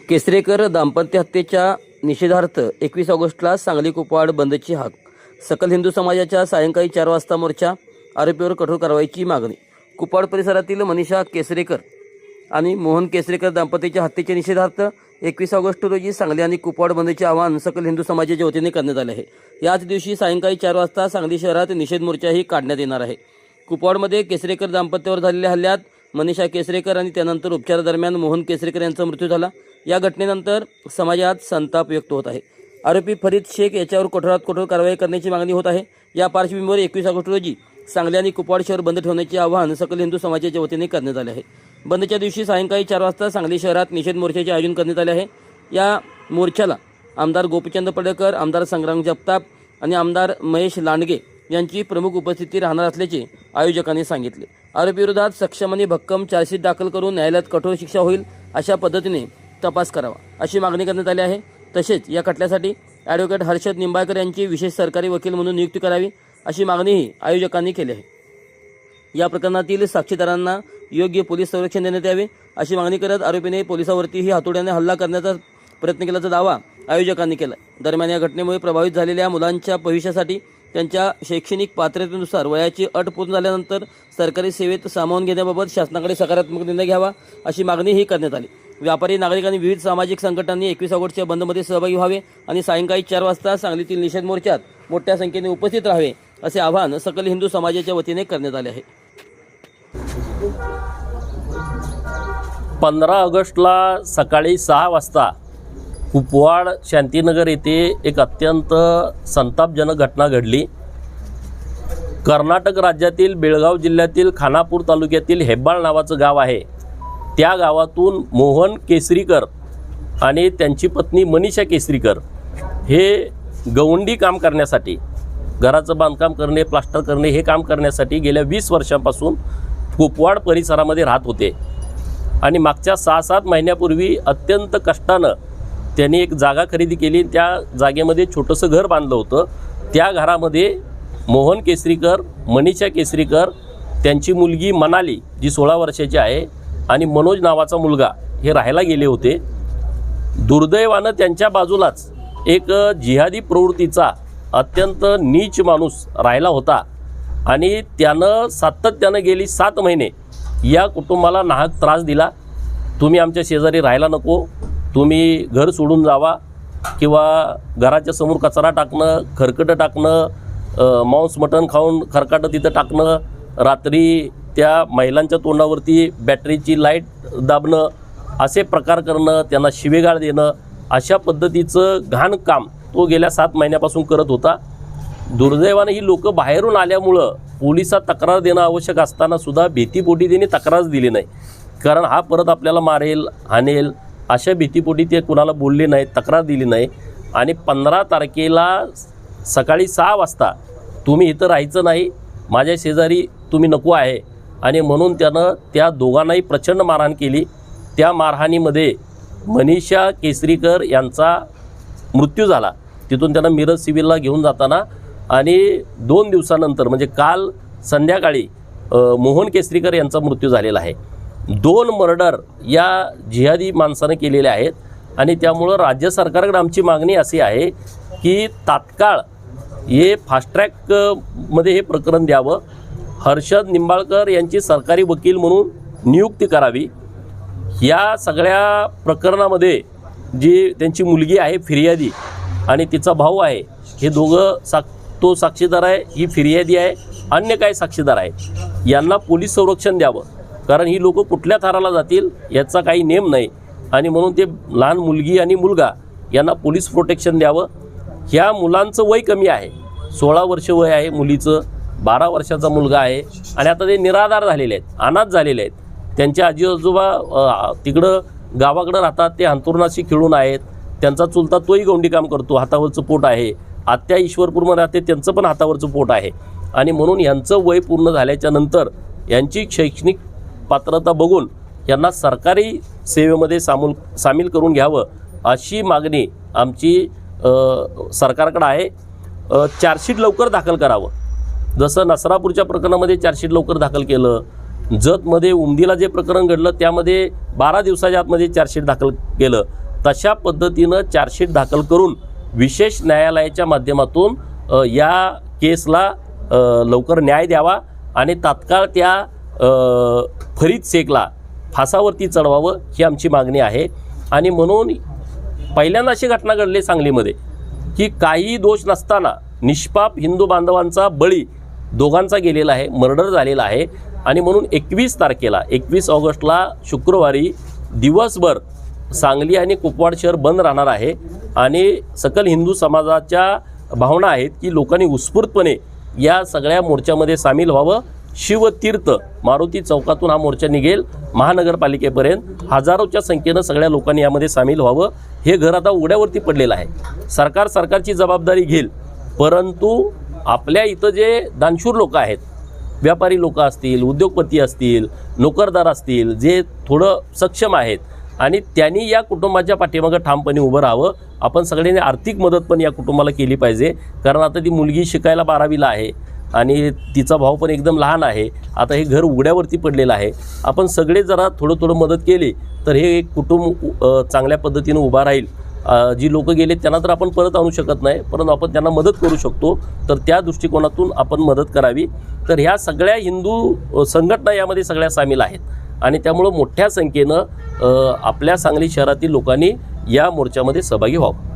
केसरेकर दाम्पत्य हत्येच्या निषेधार्थ 21 ऑगस्टला सांगली कुपवाड बंदची हाक. सकल हिंदू समाजाच्या सायंकाळी 4 वाजता मोर्चा. आरोपीवर कठोर कारवाईची मागणी. कुपवाड परिसरातील मनीषा केसरेकर आणि मोहन केसरेकर दाम्पत्याच्या हत्येच्या निषेधार्थ 21 ऑगस्ट रोजी सांगली आणि कुपवाड बंदचे आवाहन सकल हिंदू समाजाच्या वतीने करण्यात आले आहे. याच दिवशी सायंकाळी 4 वाजता सांगली शहरात निषेध मोर्चाही काढण्यात येणार आहे. कुपवाडमध्ये केसरेकर दाम्पत्यावर झालेल्या हल्ल्यात मनीषा केसरेकर आणि त्यानंतर उपचारादरम्यान मोहन केसरेकर यांचा मृत्यू झाला. या घटनेनंतर समाजात संताप व्यक्त होत आहे. आरोपी फरीद शेख याच्यावर कठोरात कठोर कारवाई करण्याची मागणी होत आहे. या पार्श्वभूमीवर 21 ऑगस्ट रोजी सांगली आणि कुपवाड शहर बंद ठेवण्याचे आवाहन सकल हिंदू समाजाच्या वतीने करण्यात आले आहे. बंदच्या दिवशी सायंकाळी 4 वाजता सांगली शहरात निषेध मोर्चाचे आयोजन करण्यात आले आहे. या मोर्चाला आमदार गोपीचंद पडळकर, आमदार संग्राम जगताप आणि आमदार महेश लांडगे यांची प्रमुख उपस्थिती राहणार असल्याचे आयोजकांनी सांगितले. आरोपीविरोधात सक्षम आणि भक्कम चार्जशीट दाखल करून न्यायालयात कठोर शिक्षा होईल अशा पद्धतीने तपास करावा अशी मागणी करण्यात आली आहे. तसेच या खटल्यासाठी ॲडव्होकेट हर्षद निंबाळकर यांची विशेष सरकारी वकील म्हणून नियुक्ती करावी अशी मागणीही आयोजकांनी केली आहे. या प्रकरणातील साक्षीदारांना योग्य पोलीस संरक्षण देण्यात यावे अशी मागणी करत आरोपीने पोलिसांवरतीही हातोड्याने हल्ला करण्याचा प्रयत्न केल्याचा दावा आयोजकांनी केला. दरम्यान या घटनेमुळे प्रभावित झालेल्या मुलांच्या भविष्यासाठी त्यांच्या शैक्षणिक पात्रतेनुसार वयाची अट पूर्ण झाल्यानंतर सरकारी सेवेत सामावून घेण्याबाबत शासनाकडे सकारात्मक निर्णय घ्यावा अशी मागणीही करण्यात आली. व्यापारी, नागरिक आणि विविध सामाजिक संघटनांनी 21 ऑगस्टच्या बंदमध्ये सहभागी व्हावे आणि सायंकाळी 4 वाजता सांगलीतील निषेध मोर्चात मोठ्या संख्येने उपस्थित राहावे असे आवाहन सकल हिंदू समाजाच्या वतीने करण्यात आले आहे. 15 ऑगस्टला सकाळी 6 वाजता कुपवाड शांतीनगर येथे एक अत्यंत संतापजनक घटना घडली. कर्नाटक राज्यातील बेळगाव जिल्ह्यातील खानापूर तालुक्यातील हेब्बाळ नावाचं गाव आहे. त्या गावातून मोहन केसरीकर आणि त्यांची पत्नी मनीषा केसरीकर हे गवंडी काम करण्यासाठी, घराचं बांधकाम करणे, प्लास्टर करणे हे काम करण्यासाठी गेल्या 20 वर्षांपासून कुपवाड परिसरामध्ये राहत होते. आणि मागच्या 6-7 महिन्यापूर्वी अत्यंत कष्टानं त्यांनी एक जागा खरेदी केली. त्या जागेमध्ये छोटंसं घर बांधलं होतं. त्या घरामध्ये मोहन केसरीकर, मनीषा केसरीकर, त्यांची मुलगी मनाली जी 16 वर्षाची आहे आणि मनोज नावाचा मुलगा हे राहायला गेले होते. दुर्दैवानं त्यांच्या बाजूलाच एक जिहादी प्रवृत्तीचा अत्यंत नीच माणूस राहिला होता आणि त्यानं सातत्यानं गेली 7 महिने या कुटुंबाला नाहक त्रास दिला. तुम्ही आमच्या शेजारी राहायला नको, तुम्ही घर सोडून जावा, किंवा घराच्या समोर कचरा टाकणं, खरकटं टाकणं, मांस मटण खाऊन खरकाटं तिथं टाकणं, रात्री त्या महिलांच्या तोंडावरती बॅटरीची लाईट दाबणं, असे प्रकार करणं, त्यांना शिवेगाळ देणं, अशा पद्धतीचं घाण काम तो गेल्या 7 महिन्यापासून करत होता. दुर्दैवानं ही लोक बाहेरून आल्यामुळं पोलिसात तक्रार देणं आवश्यक असताना सुद्धा भीतीपोटी त्यांनी तक्रारच दिली नाही. कारण हा परत आपल्याला मारेल, हाणेल अशा भीतीपोटी ते कुणाला बोलले नाही, तक्रार दिली नाही. आणि 15 तारखेला सकाळी 6 वाजता तुम्ही इथं राहायचं नाही, माझ्या शेजारी तुम्ही नको आहे, आणि म्हणून त्यानं त्या दोघांनाही प्रचंड मारहाण केली. त्या मारहाणीमध्ये मनीषा केसरीकर यांचा मृत्यू झाला. तिथून त्यांना मिरज सिव्हिलला घेऊन जाताना, आणि 2 दिवसानंतर म्हणजे काल संध्याकाळी मोहन केसरीकर यांचा मृत्यू झालेला आहे. 2 मर्डर या जिहादी माणसानं केलेले आहेत. आणि त्यामुळं राज्य सरकारकडे आमची मागणी अशी आहे की तात्काळ हे फास्ट ट्रॅकमध्ये हे प्रकरण द्यावं. हर्षद निंबाळकर यांची सरकारी वकील म्हणून नियुक्ती करावी. या सगळ्या प्रकरणामध्ये जी त्यांची मुलगी आहे फिर्यादी आणि तिचा भाऊ आहे, हे दोघं तो साक्षीदार आहे, ही फिर्यादी आहे, अन्य काही साक्षीदार आहेत, यांना पोलीस संरक्षण द्यावं. कारण ही लोक कुठल्या थराला जातील याचा काही नेम नाही. आणि म्हणून ते लहान मुलगी आणि मुलगा यांना पोलीस प्रोटेक्शन द्यावं. ह्या मुलांचं वय कमी आहे, 16 वर्ष वय आहे मुलीचं, 12 वर्षाचा मुलगा आहे. आणि आता ते निराधार झालेले आहेत, अनाथ झालेले आहेत. त्यांचे आजी आजोबा तिकडं गावाकडं राहतात, ते अंथरुणाशी खेळून आहेत. त्यांचा चुलता तोही गवंडी काम करतो, हातावरचं पोट आहे. आत्या ईश्वरपूरमध्ये राहते, त्यांचं पण हातावरचं पोट आहे. आणि म्हणून यांचं वय पूर्ण झाल्याच्या नंतर यांची शैक्षणिक पात्रता बघून यांना सरकारी सेवेमध्ये सामील करून घ्यावं अशी मागणी आमची सरकारकडे आहे. चार्जशीट लवकर दाखल करावं. जसं नसरापूरच्या प्रकरणामध्ये चार्जशीट लवकर दाखल केलं, जतमध्ये उमदीला जे प्रकरण घडलं त्यामध्ये 12 दिवसाच्या आतमध्ये चार्जशीट दाखल केलं, तशा पद्धतीनं चार्जशीट दाखल करून विशेष न्यायालयाच्या माध्यमातून या केसला लवकर न्याय द्यावा आणि तात्काळ त्या फरीद शेखला फासावरती चढवावं ही आमची मागणी आहे. आणि म्हणून पहिल्यांदा अशी घटना घडली सांगलीमध्ये की काही दोष नसताना निष्पाप हिंदू बांधवांचा बळी दोघांचा गेलेला आहे, मर्डर झालेला आहे. आणि म्हणून 21 ऑगस्टला शुक्रवारी दिवसभर सांगली आणि कुपवाड शहर बंद राहणार आहे. आणि सकल हिंदू समाजाच्या भावना आहेत की लोकांनी उत्स्फूर्तपणे या सगळ्या मोर्चामध्ये सामील व्हावं. शिवतीर्थ मारुती चौकातून हा मोर्चा निघेल महानगरपालिकेपर्यंत. हजारोच्या संख्येनं सगळ्या लोकांनी यामध्ये सामील व्हावं. हे घर आता उघड्यावरती पडलेलं आहे. सरकारची जबाबदारी घेईल, परंतु आपल्या इथं जे दानशूर लोक आहेत, व्यापारी लोक असतील, उद्योगपती असतील, नोकरदार असतील, जे थोडं सक्षम आहेत आणि त्यांनी या कुटुंबाच्या पाठीमागं ठामपणे उभं राहावं. आपण सगळ्यांनी आर्थिक मदत पण या कुटुंबाला केली पाहिजे, कारण आता ती मुलगी शिकायला 12वीला आहे आणि तिचा भाऊ पण एकदम लहान आहे. आता हे घर उघड्यावरती पडलेलं आहे. आपण सगळे जरा थोडं मदत केली तर हे एक कुटुंब चांगल्या पद्धतीनं उभा राहील. जी लोक गेले त्यांना तर आपण परत आणू शकत नाही, परंतु आपण त्यांना मदत करू शकतो. तर त्या दृष्टिकोनातून आपण मदत करावी. तर ह्या सगळ्या हिंदू संघटना यामध्ये सगळ्या सामील आहेत आणि त्यामुळं मोठ्या संख्येनं आपल्या सांगली शहरातील लोकांनी या मोर्चामध्ये सहभागी व्हावं.